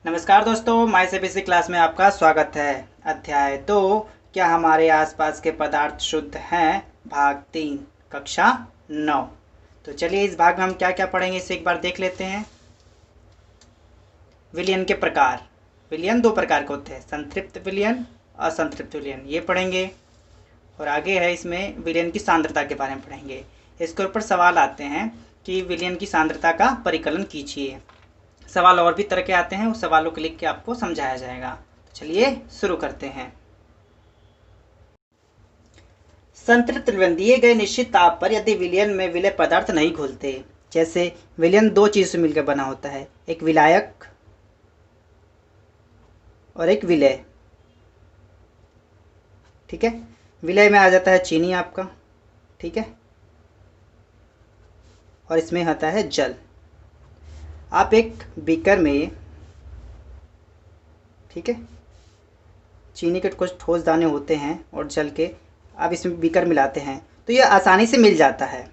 नमस्कार दोस्तों, माय से बेसिक क्लास में आपका स्वागत है। अध्याय 2, क्या हमारे आसपास के पदार्थ शुद्ध हैं, भाग 3, कक्षा 9। तो चलिए इस भाग में हम क्या क्या पढ़ेंगे इसे एक बार देख लेते हैं। विलयन के प्रकार। विलयन दो प्रकार के होते हैं, संतृप्त विलयन, असंतृप्त विलयन, ये पढ़ेंगे। और आगे है इसमें विलयन की सांद्रता के बारे में पढ़ेंगे। इसके ऊपर सवाल आते हैं कि विलयन की सांद्रता का परिकलन कीजिए। सवाल और भी तरह के आते हैं, उस सवालों को लिख के आपको समझाया जाएगा। तो चलिए शुरू करते हैं। संतृप्त विलयन दिए गए निश्चित ताप पर यदि विलयन में विलय पदार्थ नहीं घुलते, जैसे विलयन दो चीज से मिलकर बना होता है, एक विलायक और एक विलय। ठीक है, विलय में आ जाता है चीनी आपका, ठीक है, और इसमें आता है जल। आप एक बीकर में, ठीक है, चीनी के कुछ ठोस दाने होते हैं और जल के आप इसमें बीकर मिलाते हैं तो ये आसानी से मिल जाता है।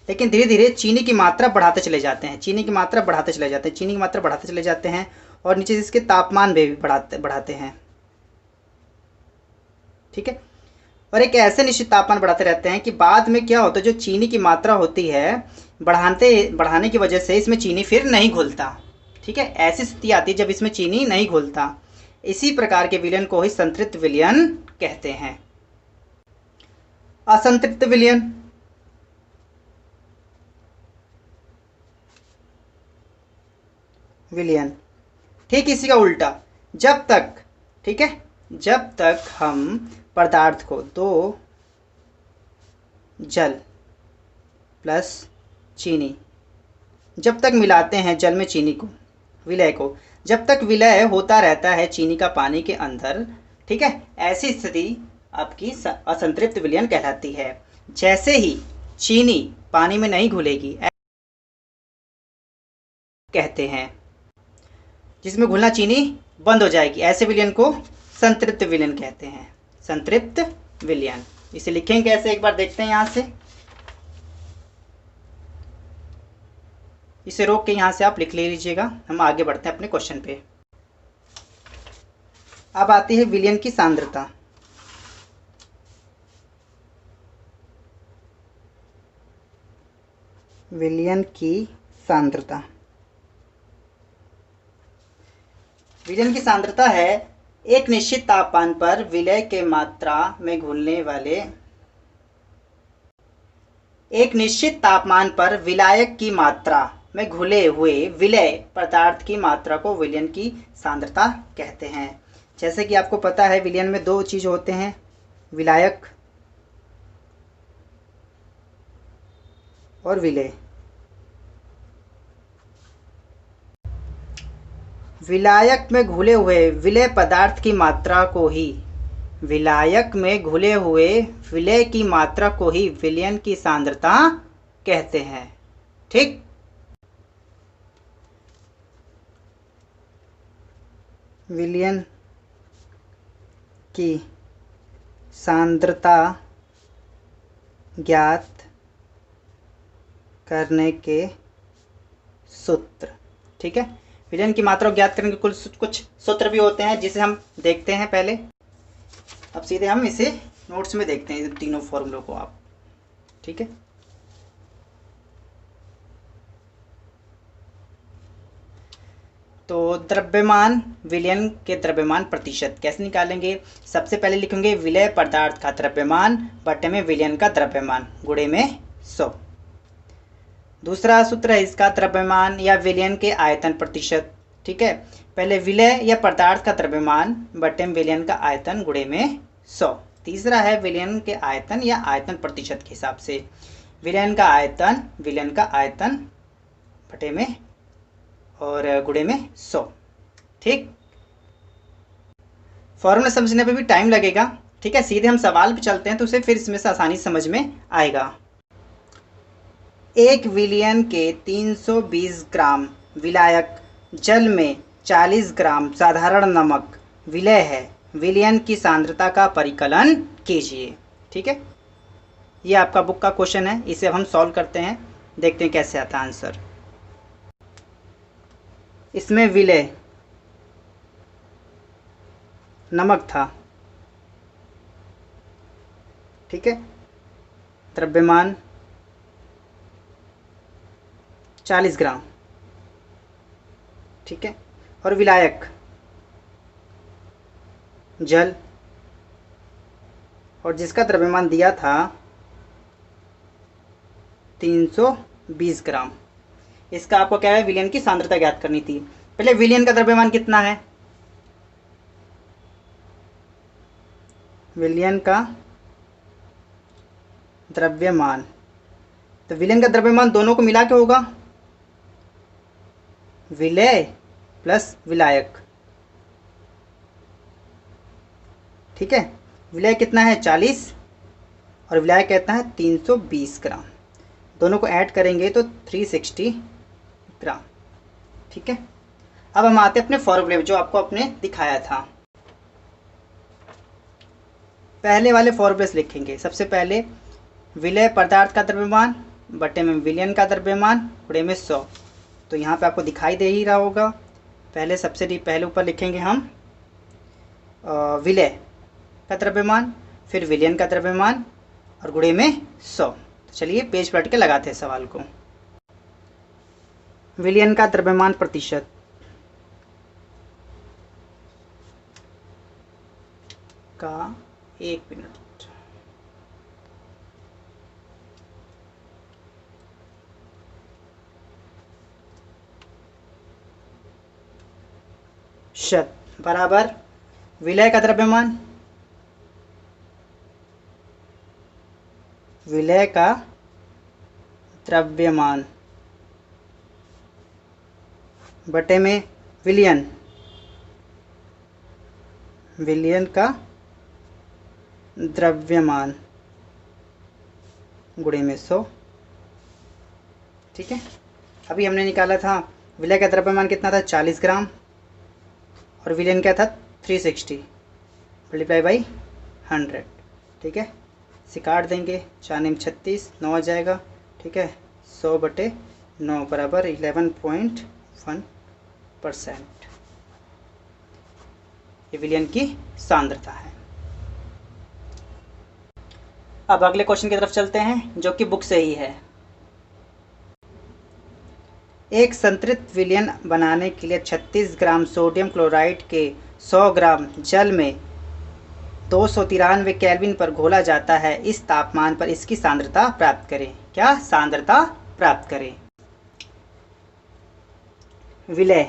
लेकिन धीरे धीरे चीनी की मात्रा बढ़ाते चले जाते हैं, चीनी की मात्रा बढ़ाते चले जाते हैं, चीनी की मात्रा बढ़ाते चले जाते हैं और नीचे इसके तापमान भी बढ़ाते हैं। ठीक है, और एक ऐसे निश्चित तापमान बढ़ाते रहते हैं कि बाद में क्या होता है, जो चीनी की मात्रा होती है बढ़ाने की वजह से इसमें चीनी फिर नहीं घुलता। ठीक है, ऐसी स्थिति आती है जब इसमें चीनी नहीं घुलता। इसी प्रकार के विलयन को ही संतृप्त विलयन कहते हैं। असंतृप्त विलयन। विलयन ठीक इसी का उल्टा। जब तक, ठीक है, जब तक हम पदार्थ को दो जल प्लस चीनी जब तक मिलाते हैं, जल में चीनी को, विलय को, जब तक विलय होता रहता है चीनी का पानी के अंदर, ठीक है, ऐसी स्थिति आपकी असंतृप्त विलयन कहलाती है। जैसे ही चीनी पानी में नहीं घुलेगी कहते हैं, जिसमें घुलना चीनी बंद हो जाएगी, ऐसे विलयन को संतृप्त विलयन कहते हैं। संतृप्त विलयन इसे लिखेंगे कैसे, एक बार देखते हैं। यहां से इसे रोक के यहां से आप लिख ले लीजिएगा। हम आगे बढ़ते हैं अपने क्वेश्चन पे। अब आती है विलयन की सांद्रता। विलयन की सांद्रता। विलयन की सांद्रता है एक निश्चित तापमान पर विलय के मात्रा में घुलने वाले, एक निश्चित तापमान पर विलायक की मात्रा में घुले हुए विलय पदार्थ की मात्रा को विलयन की सांद्रता कहते हैं। जैसे कि आपको पता है विलयन में दो चीज होते हैं, विलायक और विलय। विलायक में घुले हुए विलय पदार्थ की मात्रा को ही, विलायक में घुले हुए विलय की मात्रा को ही विलयन की सांद्रता कहते हैं। ठीक, विलयन की सांद्रता ज्ञात करने के सूत्र। ठीक है, विलयन की मात्रा को ज्ञात करने के कुछ सूत्र भी होते हैं जिसे हम देखते हैं पहले। अब सीधे हम इसे नोट्स में देखते हैं तीनों फॉर्मूलों को आप। ठीक है, तो द्रव्यमान, विलयन के द्रव्यमान प्रतिशत कैसे निकालेंगे। सबसे पहले लिखेंगे विलय पदार्थ का द्रव्यमान बटे में विलयन का द्रव्यमान गुणे में 100। दूसरा सूत्र है इसका द्रव्यमान या विलयन के आयतन प्रतिशत। ठीक है, पहले विलय या पदार्थ का द्रव्यमान बटे में विलयन का आयतन गुणे में 100। तीसरा है विलयन के आयतन या आयतन प्रतिशत के हिसाब से, विलयन का आयतन बटे में और गुणे में 100। ठीक, फॉर्मूला समझने पे भी टाइम लगेगा। ठीक है, सीधे हम सवाल पे चलते हैं तो उसे फिर इसमें से आसानी समझ में आएगा। एक विलयन के 320 ग्राम विलायक जल में 40 ग्राम साधारण नमक विलय है, विलयन की सांद्रता का परिकलन कीजिए। ठीक है, ये आपका बुक का क्वेश्चन है, इसे हम सॉल्व करते हैं, देखते हैं कैसे आता है आंसर। इसमें विलय नमक था, ठीक है, द्रव्यमान 40 ग्राम, ठीक है, और विलायक जल, और जिसका द्रव्यमान दिया था 320 ग्राम। इसका आपको क्या है, विलयन की सांद्रता ज्ञात करनी थी। पहले विलयन का द्रव्यमान कितना है, विलयन का द्रव्यमान, तो विलयन का द्रव्यमान दोनों को मिला के होगा, विलय प्लस विलायक, ठीक है। विलय कितना है 40 और विलायक कितना है 320 ग्राम, दोनों को ऐड करेंगे तो 360 ग्राम, ठीक है। अब हम आते हैं अपने फॉर्मूले जो आपको अपने दिखाया था। पहले वाले फॉर्मूले से लिखेंगे। सबसे पहले विलय पदार्थ का द्रव्यमान बटे में विलयन का द्रव्यमान गुणे में 100। तो यहाँ पे आपको दिखाई दे ही रहा होगा। पहले ऊपर लिखेंगे हम विलय का द्रव्यमान, फिर विलयन का द्रव्यमान और गुणे में 100। तो चलिए पेज पलट के लगाते हैं सवाल को। विलयन का द्रव्यमान प्रतिशत, का 1 मिनट, शत बराबर विलय का द्रव्यमान, विलय का द्रव्यमान बटे में विलयन, विलयन का द्रव्यमान गुणे में 100, ठीक है। अभी हमने निकाला था विलय का द्रव्यमान कितना था 40 ग्राम और विलयन क्या था 360 मल्टीप्लाई बाई 100, ठीक है। इसे काट देंगे, 4 9 36 9 आ जाएगा, ठीक है। 100 बटे 9 बराबर 11.1%। ये विलयन की सांद्रता है। अब अगले क्वेश्चन की तरफ चलते हैं जो कि बुक से ही है। एक संतृप्त विलयन बनाने के लिए 36 ग्राम सोडियम क्लोराइड के 100 ग्राम जल में 293 केल्विन पर घोला जाता है। इस तापमान पर इसकी सांद्रता प्राप्त करें। क्या सांद्रता प्राप्त करें? विलय,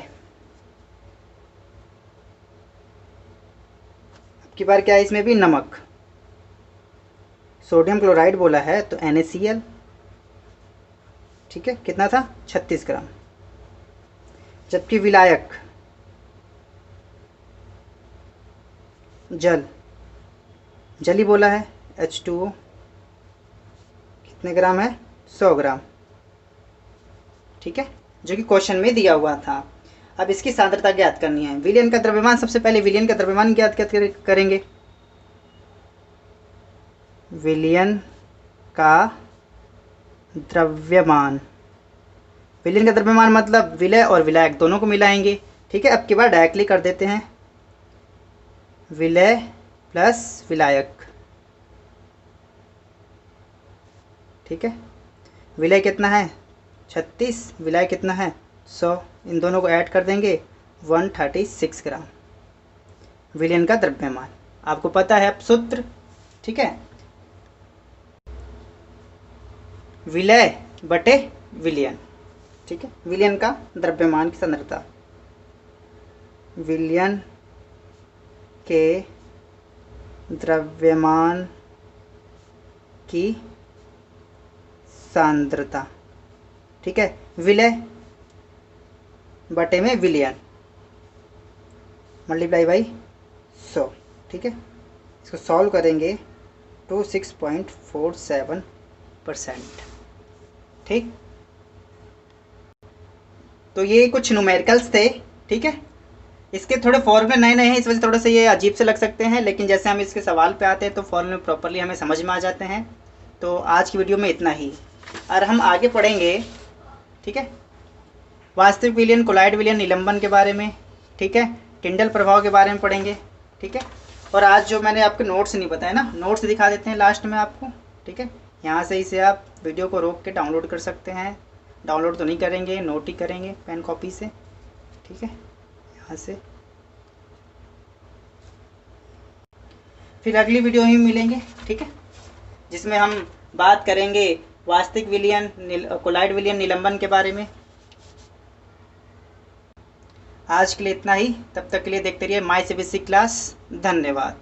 अब की बार क्या है, इसमें भी नमक, सोडियम क्लोराइड बोला है तो NaCl, ठीक है। कितना था 36 ग्राम। जबकि विलायक जल, जल ही बोला है H2O, कितने ग्राम है 100 ग्राम, ठीक है, जो कि क्वेश्चन में दिया हुआ था। अब इसकी सांद्रता ज्ञात करनी है। विलयन का द्रव्यमान, सबसे पहले विलयन का द्रव्यमान ज्ञात करेंगे। विलयन का द्रव्यमान, विलयन का द्रव्यमान मतलब विलय और विलायक दोनों को मिलाएंगे, ठीक है। अब की बार डायरेक्टली कर देते हैं, विलय प्लस विलायक, ठीक है। विलय कितना है 36, विलायक कितना है 100, इन दोनों को ऐड कर देंगे 136 ग्राम। विलयन का द्रव्यमान आपको पता है अब सूत्र, ठीक है, विलय बटे विलयन, ठीक है। विलयन का द्रव्यमान की सांद्रता, विलयन के द्रव्यमान की सांद्रता, ठीक है, विलय बटे में विलयन मल्टीप्लाई बाई 100, ठीक है। इसको सॉल्व करेंगे तो 6.47%, ठीक। तो ये कुछ न्यूमेरिकल्स थे, ठीक है। इसके थोड़े फॉर्मूले नए नए हैं, इस वजह से थोड़े से ये अजीब से लग सकते हैं, लेकिन जैसे हम इसके सवाल पे आते हैं तो फॉर्मूले प्रॉपरली हमें समझ में आ जाते हैं। तो आज की वीडियो में इतना ही, और हम आगे पढ़ेंगे, ठीक है, वास्तविक विलयन, कोलाइड विलयन, निलंबन के बारे में, ठीक है, टिंडल प्रभाव के बारे में पढ़ेंगे। ठीक है। और आज जो मैंने आपके नोट्स नहीं बताया ना, नोट्स दिखा देते हैं लास्ट में आपको, ठीक है। यहाँ से इसे आप वीडियो को रोक के डाउनलोड कर सकते हैं। डाउनलोड तो नहीं करेंगे, नोट ही करेंगे पेन कॉपी से, ठीक है। यहाँ से फिर अगली वीडियो में मिलेंगे, ठीक है, जिसमें हम बात करेंगे वास्तविक विलयन, कोलाइड विलयन, निलंबन के बारे में। आज के लिए इतना ही, तब तक के लिए देखते रहिए माय सीबीएसई क्लास। धन्यवाद।